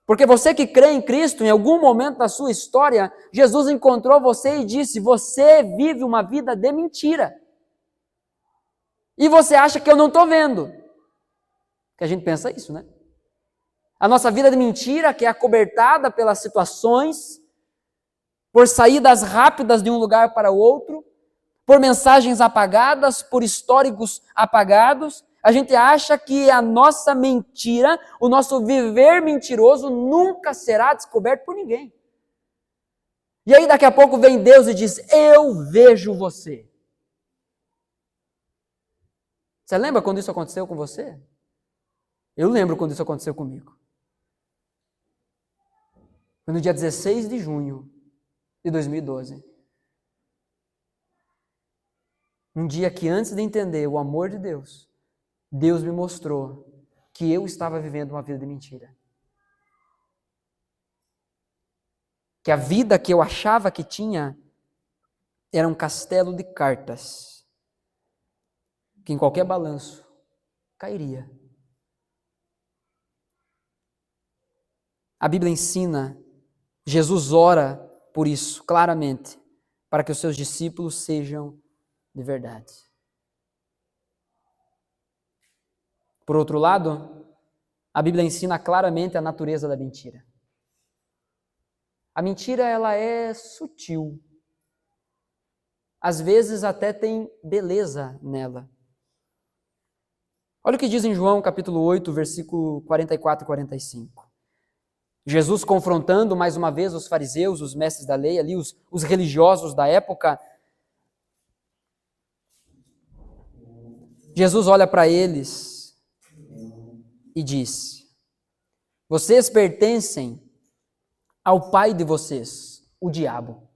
Porque você que crê em Cristo, em algum momento da sua história, Jesus encontrou você e disse, você vive uma vida de mentira. E você acha que eu não estou vendo. Porque a gente pensa isso, né? A nossa vida de mentira, que é acobertada pelas situações, por saídas rápidas de um lugar para o outro, por mensagens apagadas, por históricos apagados, a gente acha que a nossa mentira, o nosso viver mentiroso nunca será descoberto por ninguém. E aí daqui a pouco vem Deus e diz, eu vejo você. Você lembra quando isso aconteceu com você? Eu lembro quando isso aconteceu comigo. Foi no dia 16 de junho de 2012. Um dia que antes de entender o amor de Deus, Deus me mostrou que eu estava vivendo uma vida de mentira. Que a vida que eu achava que tinha era um castelo de cartas, que em qualquer balanço cairia. A Bíblia ensina, Jesus ora por isso, claramente, para que os seus discípulos sejam de verdade. Por outro lado, a Bíblia ensina claramente a natureza da mentira. A mentira, ela é sutil. Às vezes até tem beleza nela. Olha o que diz em João capítulo 8, versículo 44 e 45. Jesus confrontando mais uma vez os fariseus, os mestres da lei, ali os religiosos da época. Jesus olha para eles e diz: vocês pertencem ao pai de vocês, o diabo.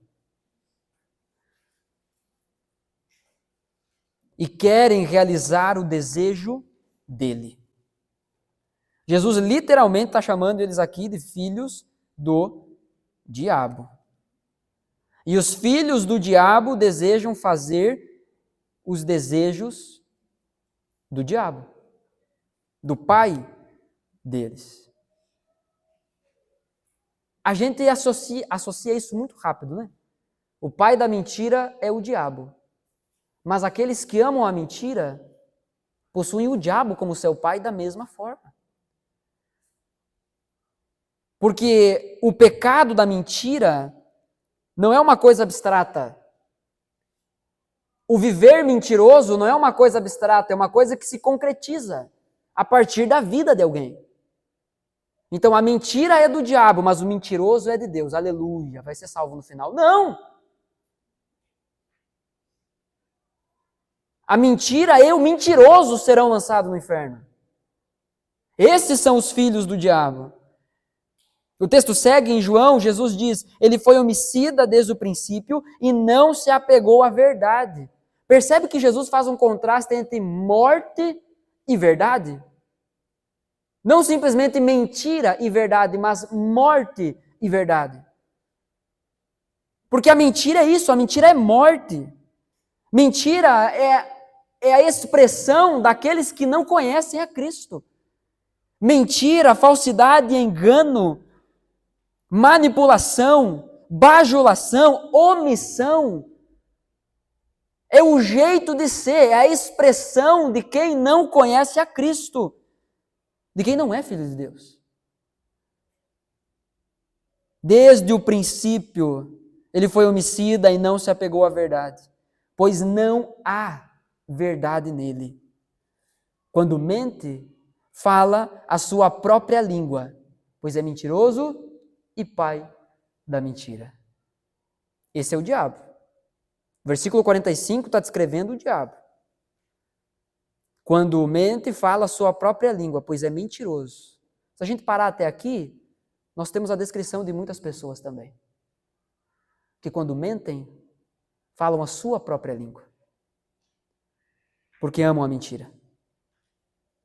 E querem realizar o desejo dele. Jesus literalmente está chamando eles aqui de filhos do diabo. E os filhos do diabo desejam fazer os desejos do diabo, do pai deles. A gente associa isso muito rápido, né? O pai da mentira é o diabo. Mas aqueles que amam a mentira possuem o diabo como seu pai da mesma forma. Porque o pecado da mentira não é uma coisa abstrata. O viver mentiroso não é uma coisa abstrata, é uma coisa que se concretiza a partir da vida de alguém. Então a mentira é do diabo, mas o mentiroso é de Deus. Aleluia, vai ser salvo no final. Não! A mentira e o mentiroso serão lançados no inferno. Esses são os filhos do diabo. O texto segue em João, Jesus diz, ele foi homicida desde o princípio e não se apegou à verdade. Percebe que Jesus faz um contraste entre morte e verdade? Não simplesmente mentira e verdade, mas morte e verdade. Porque a mentira é isso, a mentira é morte. Mentira é a expressão daqueles que não conhecem a Cristo. Mentira, falsidade, engano, manipulação, bajulação, omissão, é o jeito de ser, é a expressão de quem não conhece a Cristo, de quem não é filho de Deus. Desde o princípio, ele foi homicida e não se apegou à verdade, pois não há verdade nele. Quando mente, fala a sua própria língua, pois é mentiroso e pai da mentira. Esse é o diabo. Versículo 45 está descrevendo o diabo. Quando mente, fala a sua própria língua, pois é mentiroso. Se a gente parar até aqui, nós temos a descrição de muitas pessoas também. Que quando mentem, falam a sua própria língua. Porque amam a mentira.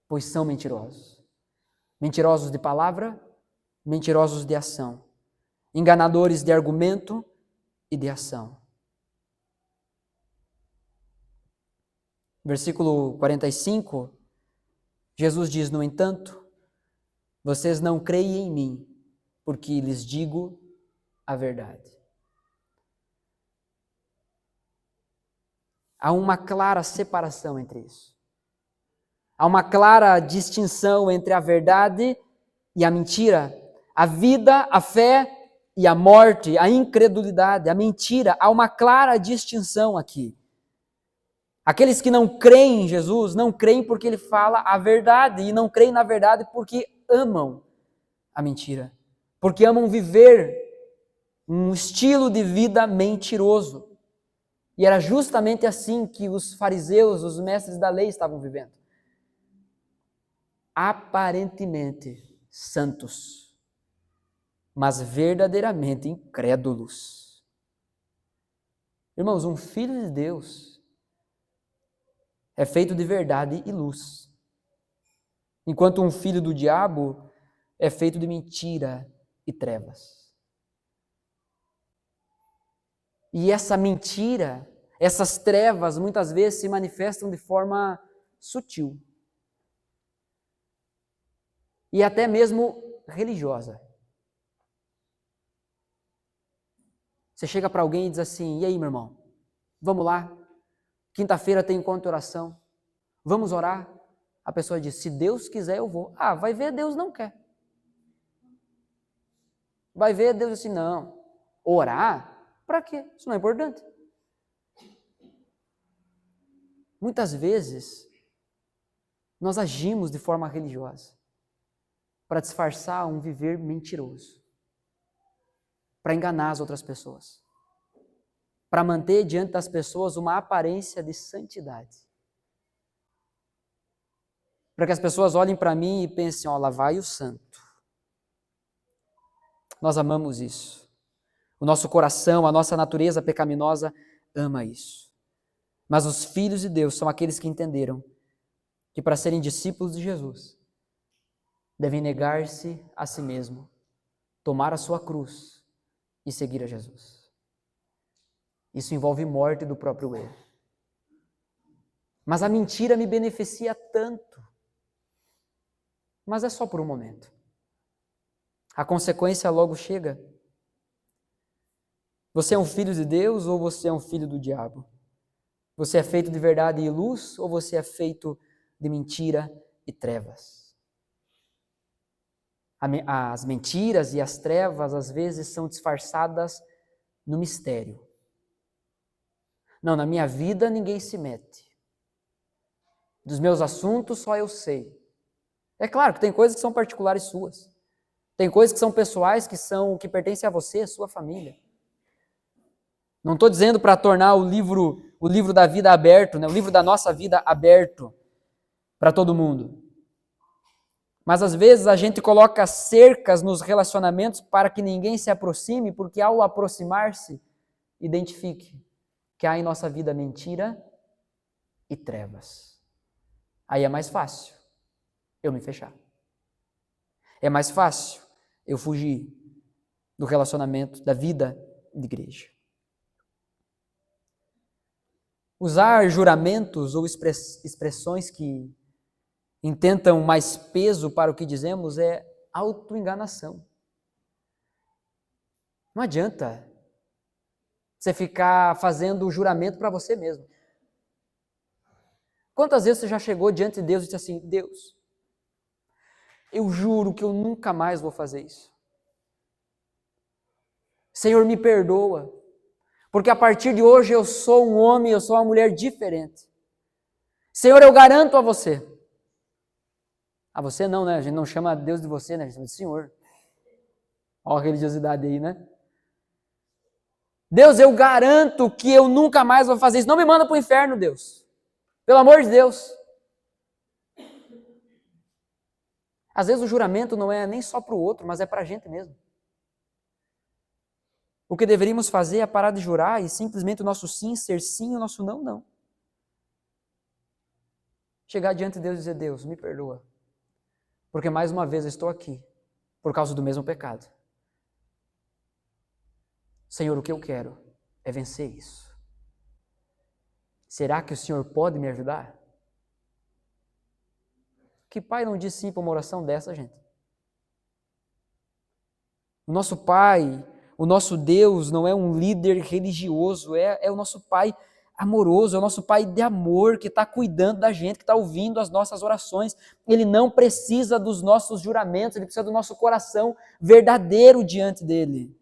Pois são mentirosos. Mentirosos de palavra, mentirosos de ação. Enganadores de argumento e de ação. Versículo 45, Jesus diz, no entanto, vocês não creem em mim, porque lhes digo a verdade. Há uma clara separação entre isso. Há uma clara distinção entre a verdade e a mentira, a vida, a fé e a morte, a incredulidade, a mentira. Há uma clara distinção aqui. Aqueles que não creem em Jesus, não creem porque ele fala a verdade, e não creem na verdade porque amam a mentira, porque amam viver um estilo de vida mentiroso. E era justamente assim que os fariseus, os mestres da lei estavam vivendo. Aparentemente santos, mas verdadeiramente incrédulos. Irmãos, um filho de Deus é feito de verdade e luz, enquanto um filho do diabo é feito de mentira e trevas. E essa mentira, essas trevas, muitas vezes se manifestam de forma sutil. E até mesmo religiosa. Você chega para alguém e diz assim, e aí, meu irmão, vamos lá? Quinta-feira tem encontro de oração. Vamos orar? A pessoa diz, se Deus quiser eu vou. Ah, vai ver, Deus não quer. Vai ver, Deus assim, não. Orar? Para quê? Isso não é importante. Muitas vezes, nós agimos de forma religiosa para disfarçar um viver mentiroso, para enganar as outras pessoas, para manter diante das pessoas uma aparência de santidade. Para que as pessoas olhem para mim e pensem, ó, lá vai o santo. Nós amamos isso. O nosso coração, a nossa natureza pecaminosa ama isso. Mas os filhos de Deus são aqueles que entenderam que para serem discípulos de Jesus, devem negar-se a si mesmo, tomar a sua cruz e seguir a Jesus. Isso envolve morte do próprio eu. Mas a mentira me beneficia tanto. Mas é só por um momento. A consequência logo chega. Você é um filho de Deus ou você é um filho do diabo? Você é feito de verdade e luz ou você é feito de mentira e trevas? As mentiras e as trevas às vezes são disfarçadas no mistério. Não, na minha vida ninguém se mete. Dos meus assuntos só eu sei. É claro que tem coisas que são particulares suas. Tem coisas que são pessoais, que pertencem a você, a sua família. Não estou dizendo para tornar o livro da vida aberto, né? O livro da nossa vida aberto para todo mundo. Mas às vezes a gente coloca cercas nos relacionamentos para que ninguém se aproxime, porque ao aproximar-se, identifique que há em nossa vida mentira e trevas. Aí é mais fácil eu me fechar. É mais fácil eu fugir do relacionamento, da vida de igreja. Usar juramentos ou expressões que intentam mais peso para o que dizemos é autoenganação. Não adianta você ficar fazendo juramento para você mesmo. Quantas vezes você já chegou diante de Deus e disse assim, Deus, eu juro que eu nunca mais vou fazer isso. Senhor, me perdoa, porque a partir de hoje eu sou um homem, eu sou uma mulher diferente. Senhor, eu garanto a você. A você não, né? A gente não chama Deus de você, né? A gente chama de Senhor. Olha a religiosidade aí, né? Deus, eu garanto que eu nunca mais vou fazer isso. Não me manda para o inferno, Deus. Pelo amor de Deus. Às vezes o juramento não é nem só para o outro, mas é para a gente mesmo. O que deveríamos fazer é parar de jurar e simplesmente o nosso sim ser sim e o nosso não, não. Chegar diante de Deus e dizer, Deus, me perdoa. Porque mais uma vez eu estou aqui por causa do mesmo pecado. Senhor, o que eu quero é vencer isso. Será que o Senhor pode me ajudar? Que pai não diz sim para uma oração dessa, gente? O nosso Pai, o nosso Deus não é um líder religioso, é o nosso Pai amoroso, é o nosso Pai de amor que está cuidando da gente, que está ouvindo as nossas orações. Ele não precisa dos nossos juramentos, ele precisa do nosso coração verdadeiro diante dele.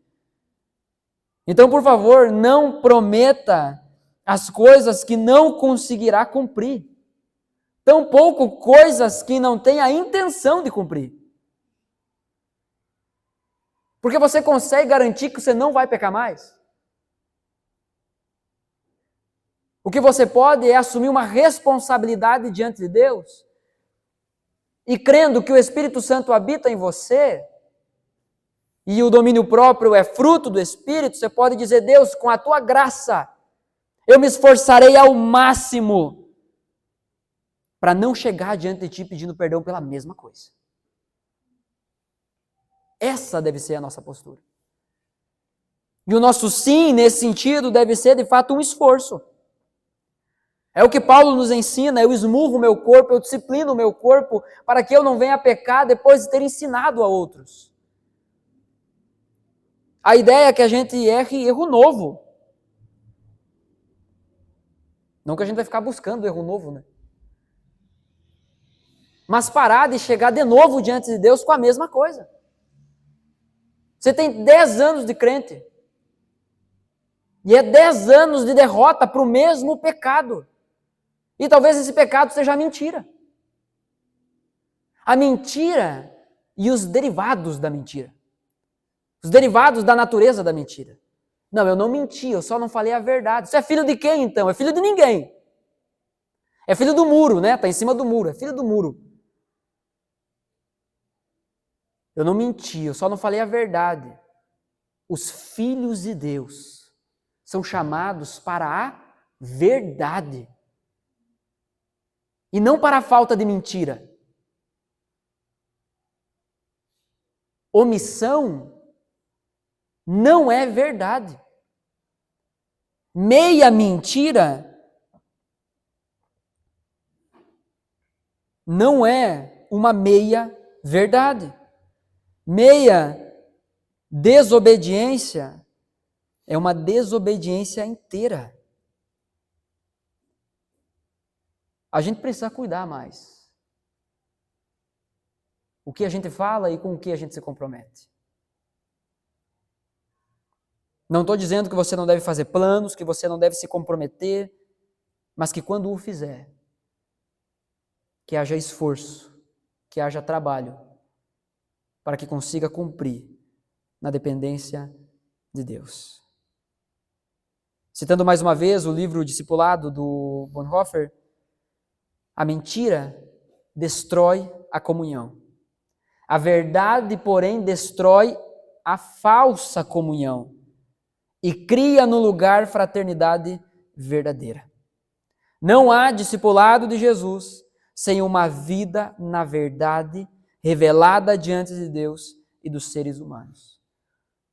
Então, por favor, não prometa as coisas que não conseguirá cumprir. Tampouco coisas que não tem a intenção de cumprir. Porque você consegue garantir que você não vai pecar mais? O que você pode é assumir uma responsabilidade diante de Deus e crendo que o Espírito Santo habita em você e o domínio próprio é fruto do Espírito, você pode dizer, Deus, com a tua graça, eu me esforçarei ao máximo para não chegar diante de ti pedindo perdão pela mesma coisa. Essa deve ser a nossa postura. E o nosso sim, nesse sentido, deve ser de fato um esforço. É o que Paulo nos ensina, eu esmurro o meu corpo, eu disciplino o meu corpo para que eu não venha a pecar depois de ter ensinado a outros. A ideia é que a gente erre erro novo. Não que a gente vai ficar buscando erro novo, né? mas parar de chegar de novo diante de Deus com a mesma coisa. Você tem 10 anos de crente. E é 10 anos de derrota para o mesmo pecado. E talvez esse pecado seja a mentira. A mentira e os derivados da mentira. Os derivados da natureza da mentira. Não, eu não menti, eu só não falei a verdade. Você é filho de quem, então? É filho de ninguém. É filho do muro, né? Está em cima do muro, é filho do muro. Eu não menti, eu só não falei a verdade. Os filhos de Deus são chamados para a verdade. E não para a falta de mentira. Omissão não é verdade. Meia mentira não é uma meia verdade. Meia desobediência é uma desobediência inteira. A gente precisa cuidar mais. O que a gente fala e com o que a gente se compromete. Não estou dizendo que você não deve fazer planos, que você não deve se comprometer, mas que quando o fizer, que haja esforço, que haja trabalho, para que consiga cumprir na dependência de Deus. Citando mais uma vez o livro Discipulado do Bonhoeffer, a mentira destrói a comunhão. A verdade, porém, destrói a falsa comunhão e cria no lugar fraternidade verdadeira. Não há discipulado de Jesus sem uma vida na verdade revelada diante de Deus e dos seres humanos.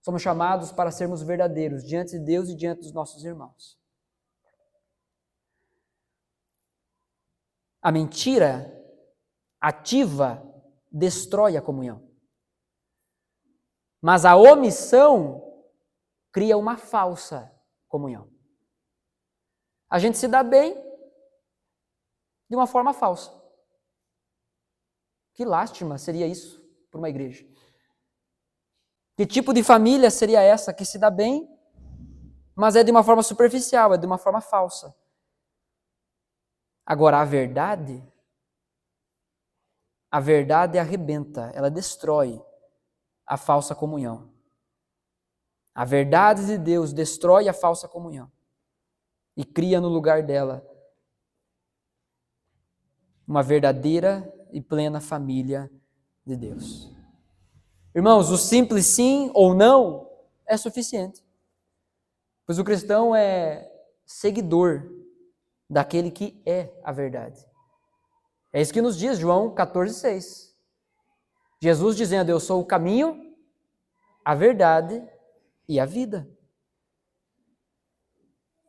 Somos chamados para sermos verdadeiros diante de Deus e diante dos nossos irmãos. A mentira ativa destrói a comunhão. Mas a omissão cria uma falsa comunhão. A gente se dá bem de uma forma falsa. Que lástima seria isso para uma igreja. Que tipo de família seria essa que se dá bem, mas é de uma forma superficial, é de uma forma falsa? Agora, a verdade arrebenta, ela destrói a falsa comunhão. A verdade de Deus destrói a falsa comunhão e cria no lugar dela uma verdadeira e plena família de Deus. Irmãos, o simples sim ou não é suficiente, pois o cristão é seguidor daquele que é a verdade. É isso que nos diz João 14,6. Jesus dizendo, eu sou o caminho, a verdade e a vida.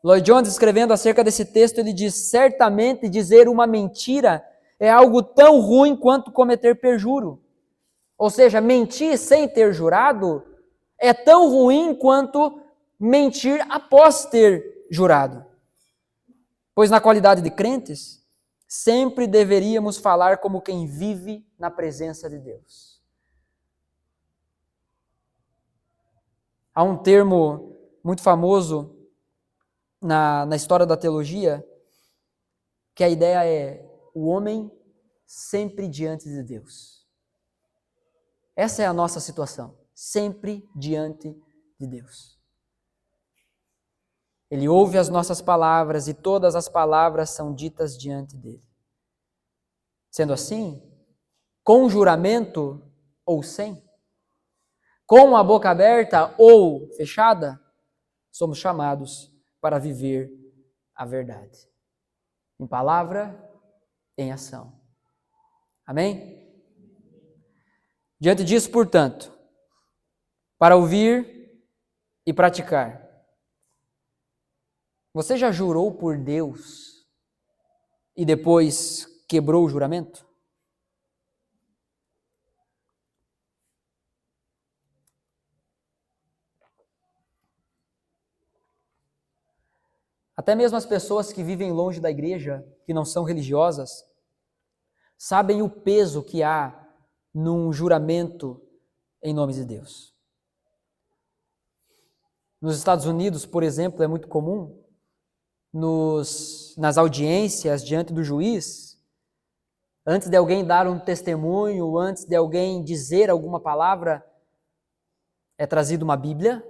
Lloyd Jones, escrevendo acerca desse texto, ele diz, certamente dizer uma mentira é algo tão ruim quanto cometer perjuro. Ou seja, mentir sem ter jurado é tão ruim quanto mentir após ter jurado. Pois na qualidade de crentes, sempre deveríamos falar como quem vive na presença de Deus. Há um termo muito famoso na história da teologia, que a ideia é o homem sempre diante de Deus. Essa é a nossa situação, sempre diante de Deus. Ele ouve as nossas palavras e todas as palavras são ditas diante dele. Sendo assim, com juramento ou sem, com a boca aberta ou fechada, somos chamados para viver a verdade. Em palavra, em ação. Amém? Diante disso, portanto, para ouvir e praticar, você já jurou por Deus e depois quebrou o juramento? Até mesmo as pessoas que vivem longe da igreja, que não são religiosas, sabem o peso que há num juramento em nome de Deus. Nos Estados Unidos, por exemplo, é muito comum, nas audiências diante do juiz, antes de alguém dar um testemunho, antes de alguém dizer alguma palavra, é trazida uma Bíblia,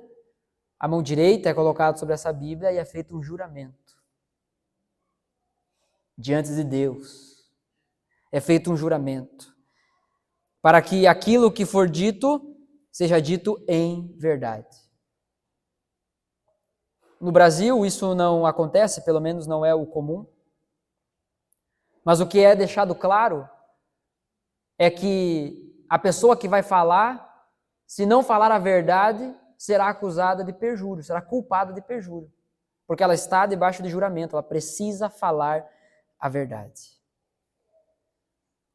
a mão direita é colocada sobre essa Bíblia e é feito um juramento diante de Deus. É feito um juramento para que aquilo que for dito seja dito em verdade. No Brasil, isso não acontece, pelo menos não é o comum. Mas o que é deixado claro é que a pessoa que vai falar, se não falar a verdade, será acusada de perjúrio, será culpada de perjúrio, porque ela está debaixo de juramento, ela precisa falar a verdade.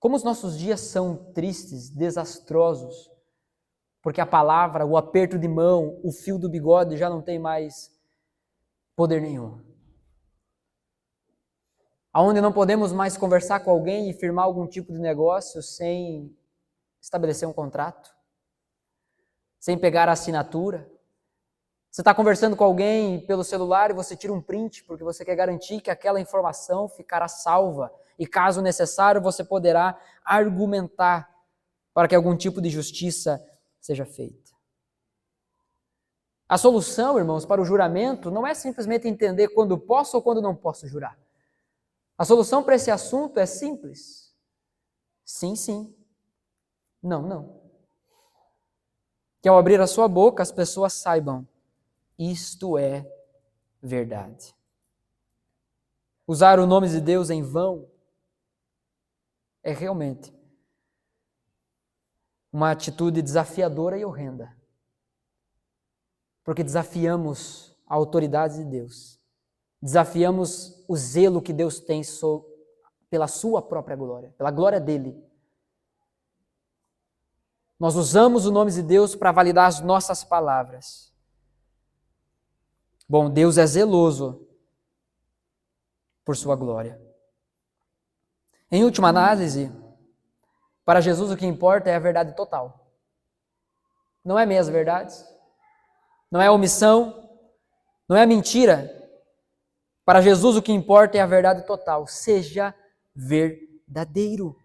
Como os nossos dias são tristes, desastrosos, porque a palavra, o aperto de mão, o fio do bigode já não tem mais poder nenhum. Aonde não podemos mais conversar com alguém e firmar algum tipo de negócio sem estabelecer um contrato, sem pegar a assinatura. Você está conversando com alguém pelo celular e você tira um print porque você quer garantir que aquela informação ficará salva e, caso necessário, você poderá argumentar para que algum tipo de justiça seja feita. A solução, irmãos, para o juramento não é simplesmente entender quando posso ou quando não posso jurar. A solução para esse assunto é simples. Sim, sim. Não, não. Que ao abrir a sua boca, as pessoas saibam, isto é verdade. Usar o nome de Deus em vão é realmente uma atitude desafiadora e horrenda. Porque desafiamos a autoridade de Deus. Desafiamos o zelo que Deus tem pela sua própria glória, pela glória dele. Nós usamos o nome de Deus para validar as nossas palavras. Bom, Deus é zeloso por sua glória. Em última análise, para Jesus o que importa é a verdade total. Não é meias verdades, não é omissão, não é mentira. Para Jesus o que importa é a verdade total. Seja verdadeiro.